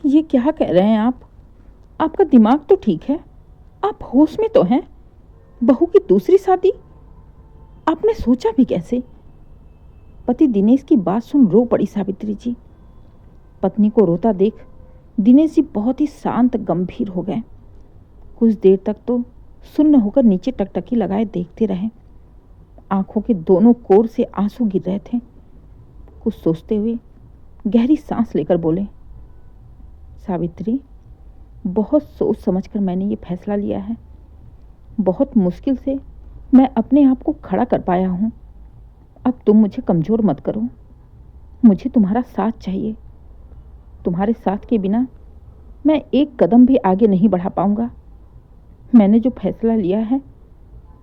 ये क्या कह रहे हैं आप? आपका दिमाग तो ठीक है, आप होश में तो हैं। बहू की दूसरी शादी? आपने सोचा भी कैसे? पति दिनेश की बात सुन रो पड़ी सावित्री जी। पत्नी को रोता देख दिनेश जी बहुत ही शांत गंभीर हो गए। कुछ देर तक तो सुन्न होकर नीचे टकटकी लगाए देखते रहे। आंखों के दोनों कोर से आंसू गिर रहे थे। कुछ सोचते हुए गहरी सांस लेकर बोले, सावित्री, बहुत सोच समझकर मैंने ये फैसला लिया है। बहुत मुश्किल से मैं अपने आप को खड़ा कर पाया हूँ। अब तुम मुझे कमज़ोर मत करो। मुझे तुम्हारा साथ चाहिए। तुम्हारे साथ के बिना मैं एक कदम भी आगे नहीं बढ़ा पाऊंगा। मैंने जो फैसला लिया है,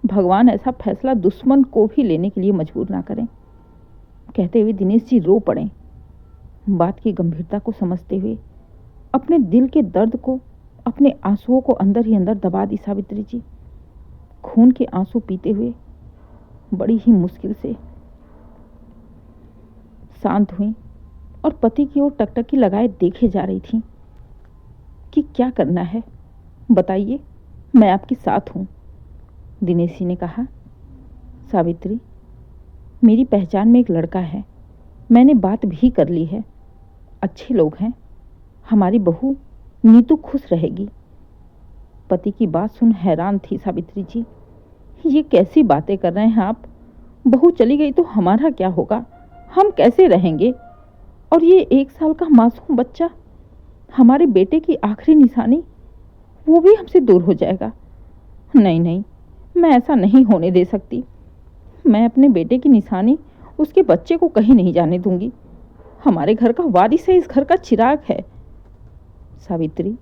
भगवान ऐसा फैसला दुश्मन को भी लेने के लिए मजबूर ना करें। कहते हुए दिनेश जी रो पड़े। बात की गंभीरता को समझते हुए अपने दिल के दर्द को, अपने आंसुओं को अंदर ही अंदर दबा दी सावित्री जी। खून के आंसू पीते हुए बड़ी ही मुश्किल से शांत हुई और पति की ओर टकटकी लगाए देखे जा रही थी कि क्या करना है। बताइए, मैं आपके साथ हूँ। दिनेश जी ने कहा, सावित्री, मेरी पहचान में एक लड़का है। मैंने बात भी कर ली है। अच्छे लोग हैं। हमारी बहू नीतू खुश रहेगी। पति की बात सुन हैरान थी सावित्री जी। ये कैसी बातें कर रहे हैं आप? बहू चली गई तो हमारा क्या होगा? हम कैसे रहेंगे? और ये 1 साल का मासूम बच्चा, हमारे बेटे की आखिरी निशानी, वो भी हमसे दूर हो जाएगा। नहीं नहीं, मैं ऐसा नहीं होने दे सकती। मैं अपने बेटे की निशानी उसके बच्चे को कहीं नहीं जाने दूंगी। हमारे घर का वारिस है, इस घर का चिराग है। सावित्री,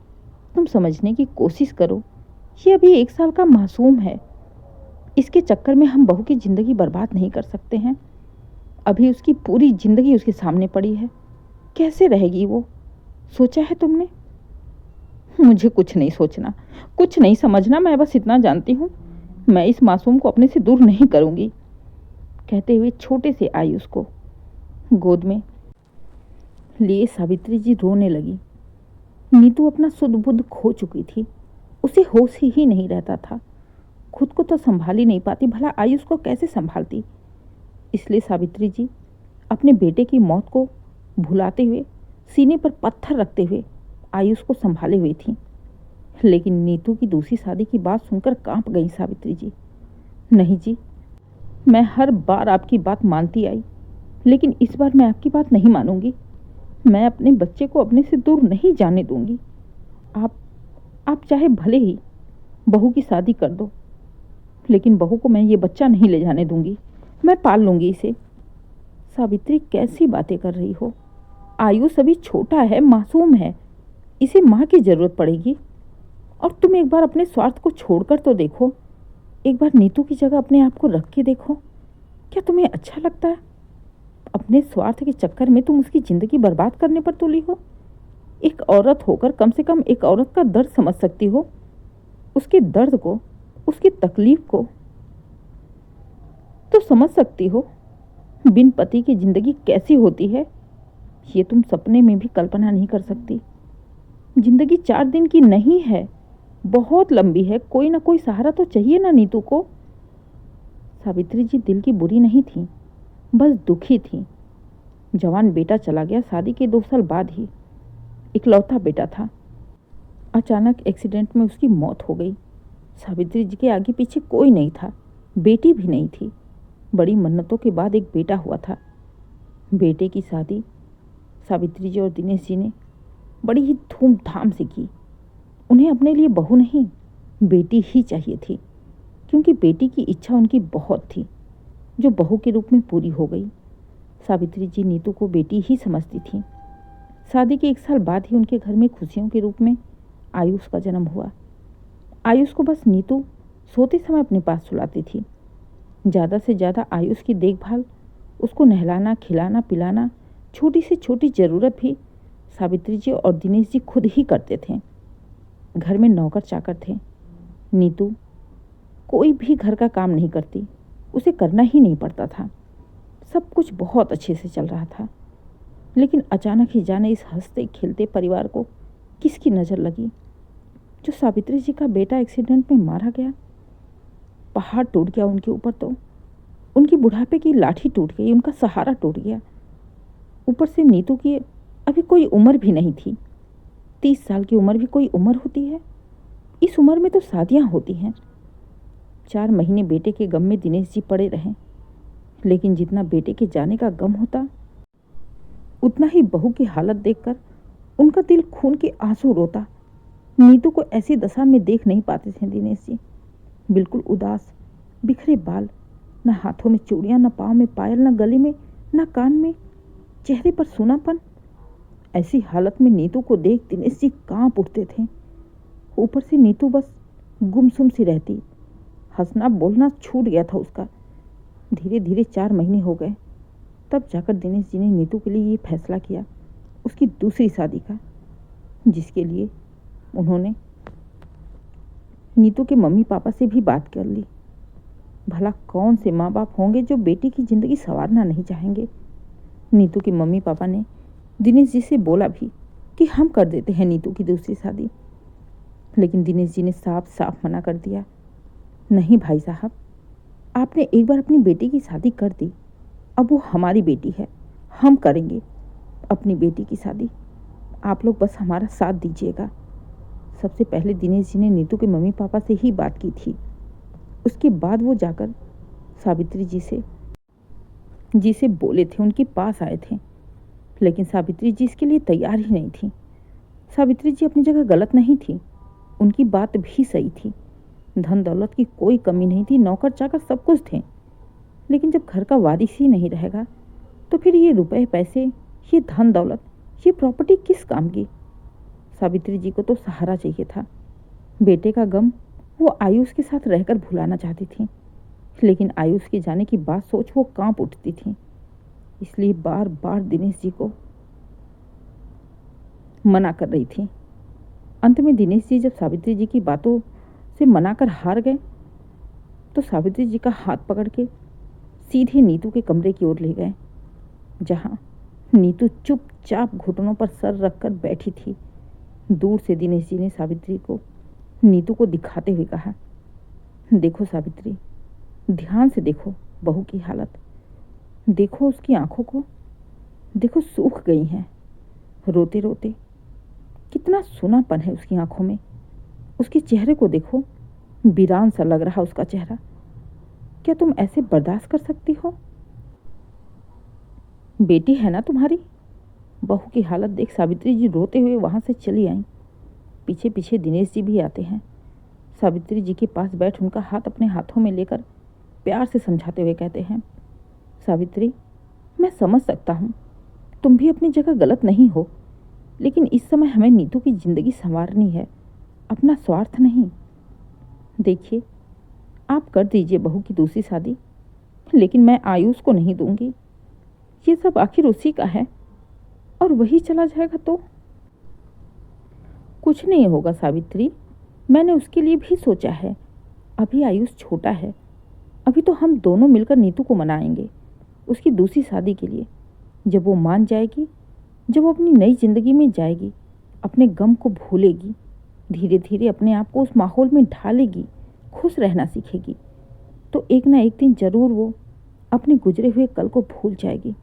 तुम समझने की कोशिश करो। ये अभी 1 साल का मासूम है। इसके चक्कर में हम बहू की जिंदगी बर्बाद नहीं कर सकते हैं। अभी उसकी पूरी जिंदगी उसके सामने पड़ी है। कैसे रहेगी वो? सोचा है तुमने? मुझे कुछ नहीं सोचना, कुछ नहीं समझना। मैं बस इतना जानती हूँ, मैं इस मासूम को अपने से दूर नहीं करूंगी। कहते हुए छोटे से आयुष को गोद में लिए सावित्री जी रोने लगी। नीतू अपना सुध बुध खो चुकी थी। उसे होश ही नहीं रहता था। खुद को तो संभाल ही नहीं पाती, भला आयुष को कैसे संभालती? इसलिए सावित्री जी अपने बेटे की मौत को भुलाते हुए, सीने पर पत्थर रखते हुए आयुष को संभाले हुई थी। लेकिन नीतू की दूसरी शादी की बात सुनकर कांप गई सावित्री जी। नहीं जी, मैं हर बार आपकी बात मानती आई, लेकिन इस बार मैं आपकी बात नहीं मानूंगी। मैं अपने बच्चे को अपने से दूर नहीं जाने दूंगी। आप चाहे भले ही बहू की शादी कर दो, लेकिन बहू को मैं ये बच्चा नहीं ले जाने दूंगी। मैं पाल लूंगी इसे। सावित्री, कैसी बातें कर रही हो? आयुष अभी छोटा है, मासूम है। इसे माँ की जरूरत पड़ेगी। और तुम एक बार अपने स्वार्थ को छोड़कर तो देखो। एक बार नीतू की जगह अपने आप को रख के देखो। क्या तुम्हें अच्छा लगता है? अपने स्वार्थ के चक्कर में तुम उसकी जिंदगी बर्बाद करने पर तुली हो। एक औरत होकर कम से कम एक औरत का दर्द समझ सकती हो। उसके दर्द को, उसकी तकलीफ को तो समझ सकती हो। बिन पति की जिंदगी कैसी होती है, ये तुम सपने में भी कल्पना नहीं कर सकती। जिंदगी 4 दिन की नहीं है, बहुत लंबी है। कोई ना कोई सहारा तो चाहिए ना नीतू को। सावित्री जी दिल की बुरी नहीं थी, बस दुखी थी। जवान बेटा चला गया शादी के 2 साल बाद ही। इकलौता बेटा था। अचानक एक्सीडेंट में उसकी मौत हो गई। सावित्री जी के आगे पीछे कोई नहीं था, बेटी भी नहीं थी। बड़ी मन्नतों के बाद एक बेटा हुआ था। बेटे की शादी सावित्री जी और दिनेश जी ने बड़ी ही धूमधाम से की। उन्हें अपने लिए बहू नहीं, बेटी ही चाहिए थी, क्योंकि बेटी की इच्छा उनकी बहुत थी, जो बहू के रूप में पूरी हो गई। सावित्री जी नीतू को बेटी ही समझती थी। शादी के 1 साल बाद ही उनके घर में खुशियों के रूप में आयुष का जन्म हुआ। आयुष को बस नीतू सोते समय अपने पास सुलाती थी। ज़्यादा से ज़्यादा आयुष की देखभाल, उसको नहलाना, खिलाना, पिलाना, छोटी से छोटी ज़रूरत भी सावित्री जी और दिनेश जी खुद ही करते थे। घर में नौकर चाकर थे। नीतू कोई भी घर का काम नहीं करती, उसे करना ही नहीं पड़ता था। सब कुछ बहुत अच्छे से चल रहा था। लेकिन अचानक ही जाने इस हंसते खेलते परिवार को किसकी नज़र लगी? जो सावित्री जी का बेटा एक्सीडेंट में मारा गया। पहाड़ टूट गया उनके ऊपर, तो उनकी बुढ़ापे की लाठी टूट गई, उनका सहारा टूट गया। ऊपर से नीतू की अभी कोई उम्र भी नहीं थी। 30 साल की उम्र भी कोई उम्र होती है? इस उम्र में तो शादियां होती हैं। 4 महीने बेटे के गम में दिनेश जी पड़े रहे, लेकिन जितना बेटे के जाने का गम होता, उतना ही बहू की हालत देखकर उनका दिल खून के आंसू रोता। नीतू को ऐसी दशा में देख नहीं पाते थे दिनेश जी। बिल्कुल उदास, बिखरे बाल, न हाथों में चूड़ियां, न पाँव में पायल, न गले में, न कान में, चेहरे पर सूनापन। ऐसी हालत में नीतू को देख दिनेश जी कांप उठते थे। ऊपर से नीतू बस गुमसुम सी रहती। हंसना बोलना छूट गया था उसका। धीरे धीरे 4 महीने हो गए, तब जाकर दिनेश जी ने नीतू के लिए ये फैसला किया, उसकी दूसरी शादी का, जिसके लिए उन्होंने नीतू के मम्मी पापा से भी बात कर ली। भला कौन से माँ बाप होंगे जो बेटी की ज़िंदगी संवारना नहीं चाहेंगे। नीतू के मम्मी पापा ने दिनेश जी से बोला भी कि हम कर देते हैं नीतू की दूसरी शादी, लेकिन दिनेश जी ने साफ साफ मना कर दिया। नहीं भाई साहब, आपने एक बार अपनी बेटी की शादी कर दी, अब वो हमारी बेटी है, हम करेंगे अपनी बेटी की शादी। आप लोग बस हमारा साथ दीजिएगा। सबसे पहले दिनेश जी ने नीतू के मम्मी पापा से ही बात की थी। उसके बाद वो जाकर सावित्री जी से बोले थे, उनके पास आए थे, लेकिन सावित्री जी इसके लिए तैयार ही नहीं थी। सावित्री जी अपनी जगह गलत नहीं थी, उनकी बात भी सही थी। धन दौलत की कोई कमी नहीं थी, नौकर चाकर सब कुछ थे, लेकिन जब घर का वारिस ही नहीं रहेगा तो फिर ये रुपए पैसे, ये धन दौलत, ये प्रॉपर्टी किस काम की। सावित्री जी को तो सहारा चाहिए था। बेटे का गम वो आयुष के साथ रहकर भुलाना चाहती थी, लेकिन आयुष के जाने की बात सोच वो कांप उठती थी। इसलिए बार बार दिनेश जी को मना कर रही थी। अंत में दिनेश जी जब सावित्री जी की बातों से मना कर हार गए, तो सावित्री जी का हाथ पकड़ के सीधे नीतू के कमरे की ओर ले गए, जहां नीतू चुपचाप घुटनों पर सर रखकर बैठी थी। दूर से दिनेश जी ने सावित्री को नीतू को दिखाते हुए कहा, देखो सावित्री, ध्यान से देखो बहू की हालत, देखो उसकी आंखों को, देखो सूख गई हैं रोते रोते। कितना सूनापन है उसकी आंखों में। उसके चेहरे को देखो, वीरान सा लग रहा उसका चेहरा। क्या तुम ऐसे बर्दाश्त कर सकती हो? बेटी है ना तुम्हारी। बहू की हालत देख सावित्री जी रोते हुए वहां से चली आई। पीछे पीछे दिनेश जी भी आते हैं। सावित्री जी के पास बैठ उनका हाथ अपने हाथों में लेकर प्यार से समझाते हुए कहते हैं, सावित्री, मैं समझ सकता हूँ तुम भी अपनी जगह गलत नहीं हो, लेकिन इस समय हमें नीतू की जिंदगी संवारनी है, अपना स्वार्थ नहीं। देखिए, आप कर दीजिए बहू की दूसरी शादी, लेकिन मैं आयुष को नहीं दूंगी। ये सब आखिर उसी का है, और वही चला जाएगा तो कुछ नहीं होगा सावित्री, मैंने उसके लिए भी सोचा है। अभी आयुष छोटा है, अभी तो हम दोनों मिलकर नीतू को मनाएंगे उसकी दूसरी शादी के लिए। जब वो मान जाएगी, जब वो अपनी नई जिंदगी में जाएगी, अपने गम को भूलेगी, धीरे धीरे अपने आप को उस माहौल में ढालेगी, खुश रहना सीखेगी, तो एक ना एक दिन जरूर वो अपने गुजरे हुए कल को भूल जाएगी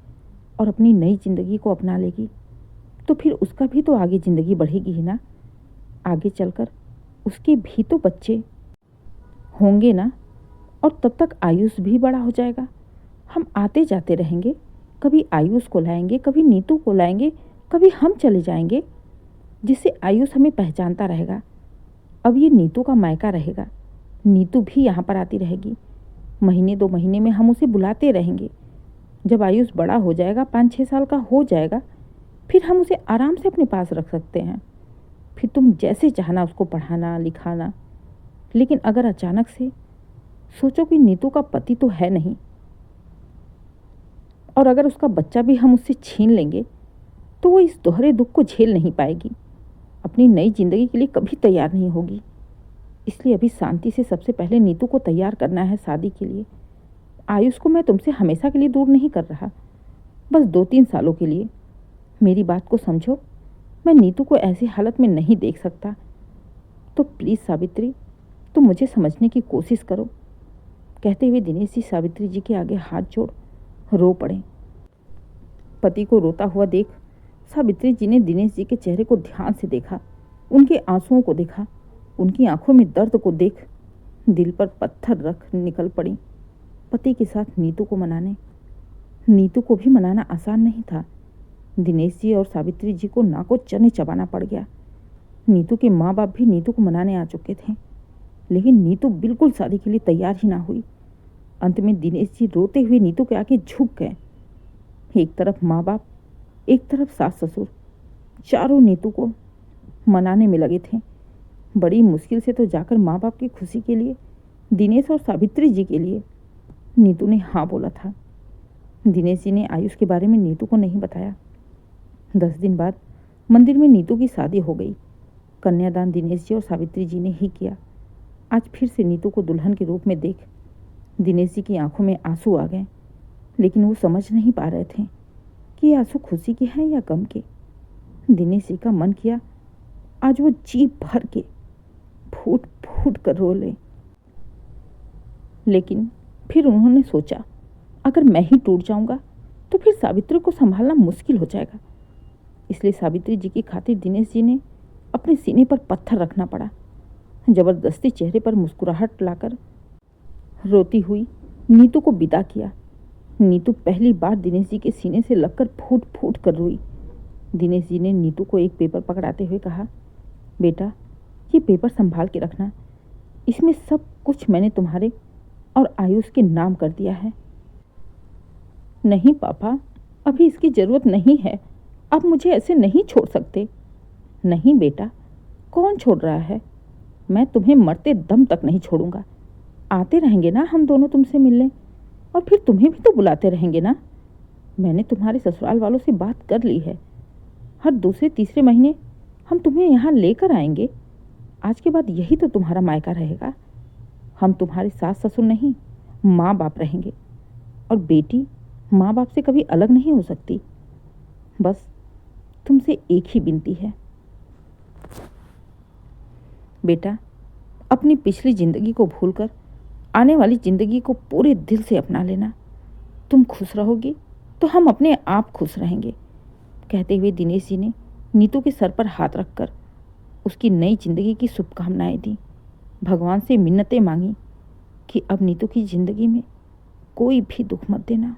और अपनी नई जिंदगी को अपना लेगी। तो फिर उसका भी तो आगे जिंदगी बढ़ेगी ही ना। आगे चलकर उसके भी तो बच्चे होंगे ना, और तब तक आयुष भी बड़ा हो जाएगा। हम आते जाते रहेंगे, कभी आयुष को लाएंगे, कभी नीतू को लाएंगे, कभी हम चले जाएंगे, जिससे आयुष हमें पहचानता रहेगा। अब ये नीतू का मायका रहेगा, नीतू भी यहाँ पर आती रहेगी। महीने 2 महीने में हम उसे बुलाते रहेंगे। जब आयुष बड़ा हो जाएगा, 5-6 साल का हो जाएगा, फिर हम उसे आराम से अपने पास रख सकते हैं। फिर तुम जैसे चाहना उसको पढ़ाना लिखाना। लेकिन अगर अचानक से सोचो कि नीतू का पति तो है नहीं, और अगर उसका बच्चा भी हम उससे छीन लेंगे, तो वो इस दोहरे दुख को झेल नहीं पाएगी, अपनी नई जिंदगी के लिए कभी तैयार नहीं होगी। इसलिए अभी शांति से सबसे पहले नीतू को तैयार करना है शादी के लिए। आयुष को मैं तुमसे हमेशा के लिए दूर नहीं कर रहा, बस 2-3 सालों के लिए। मेरी बात को समझो, मैं नीतू को ऐसी हालत में नहीं देख सकता। तो प्लीज़ सावित्री, तुम मुझे समझने की कोशिश करो। कहते हुए दिनेश जी सावित्री जी के आगे हाथ जोड़ रो पड़े। पति को रोता हुआ देख सावित्री जी ने दिनेश जी के चेहरे को ध्यान से देखा, उनके आंसुओं को देखा, उनकी आंखों में दर्द को देख दिल पर पत्थर रख निकल पड़ी पति के साथ नीतू को मनाने। नीतू को भी मनाना आसान नहीं था। दिनेश जी और सावित्री जी को नाको चने चबाना पड़ गया। नीतू के माँ बाप भी नीतू को मनाने आ चुके थे, लेकिन नीतू बिल्कुल शादी के लिए तैयार ही ना हुई। अंत में दिनेश जी रोते हुए नीतू के आगे झुक गए। एक तरफ माँ बाप, एक तरफ सास ससुर, चारों नीतू को मनाने में लगे थे। बड़ी मुश्किल से तो जाकर माँ बाप की खुशी के लिए, दिनेश और सावित्री जी के लिए नीतू ने हाँ बोला था। दिनेश जी ने आयुष के बारे में नीतू को नहीं बताया। 10 दिन बाद मंदिर में नीतू की शादी हो गई। कन्यादान दिनेश जी और सावित्री जी ने ही किया। आज फिर से नीतू को दुल्हन के रूप में देख दिनेश जी की आंखों में आंसू आ गए, लेकिन वो समझ नहीं पा रहे थे कि ये आंसू खुशी के हैं या गम के। दिनेश जी का मन किया आज वो जी भर के फूट फूट कर रो ले, लेकिन फिर उन्होंने सोचा अगर मैं ही टूट जाऊंगा तो फिर सावित्री को संभालना मुश्किल हो जाएगा। इसलिए सावित्री जी की खातिर दिनेश जी ने अपने सीने पर पत्थर रखना पड़ा। जबरदस्ती चेहरे पर मुस्कुराहट लाकर रोती हुई नीतू को विदा किया। नीतू पहली बार दिनेश जी के सीने से लगकर फूट फूट कर रोई। दिनेश जी ने नीतू को एक पेपर पकड़ाते हुए कहा, बेटा ये पेपर संभाल के रखना, इसमें सब कुछ मैंने तुम्हारे और आयुष के नाम कर दिया है। नहीं पापा, अभी इसकी जरूरत नहीं है, आप मुझे ऐसे नहीं छोड़ सकते। नहीं बेटा, कौन छोड़ रहा है? मैं तुम्हें मरते दम तक नहीं छोड़ूंगा। आते रहेंगे ना हम दोनों तुमसे मिलने, और फिर तुम्हें भी तो बुलाते रहेंगे ना। मैंने तुम्हारे ससुराल वालों से बात कर ली है, हर दूसरे तीसरे महीने हम तुम्हें यहाँ लेकर आएंगे। आज के बाद यही तो तुम्हारा मायका रहेगा। हम तुम्हारे सास ससुर नहीं, माँ बाप रहेंगे, और बेटी माँ बाप से कभी अलग नहीं हो सकती। बस तुमसे एक ही विनती है, बेटा अपनी पिछली जिंदगी को भूलकर आने वाली जिंदगी को पूरे दिल से अपना लेना। तुम खुश रहोगी तो हम अपने आप खुश रहेंगे। कहते हुए दिनेश जी ने नीतू के सर पर हाथ रखकर उसकी नई जिंदगी की शुभकामनाएं दी। भगवान से मिन्नतें मांगी कि अब नीतू की जिंदगी में कोई भी दुख मत देना।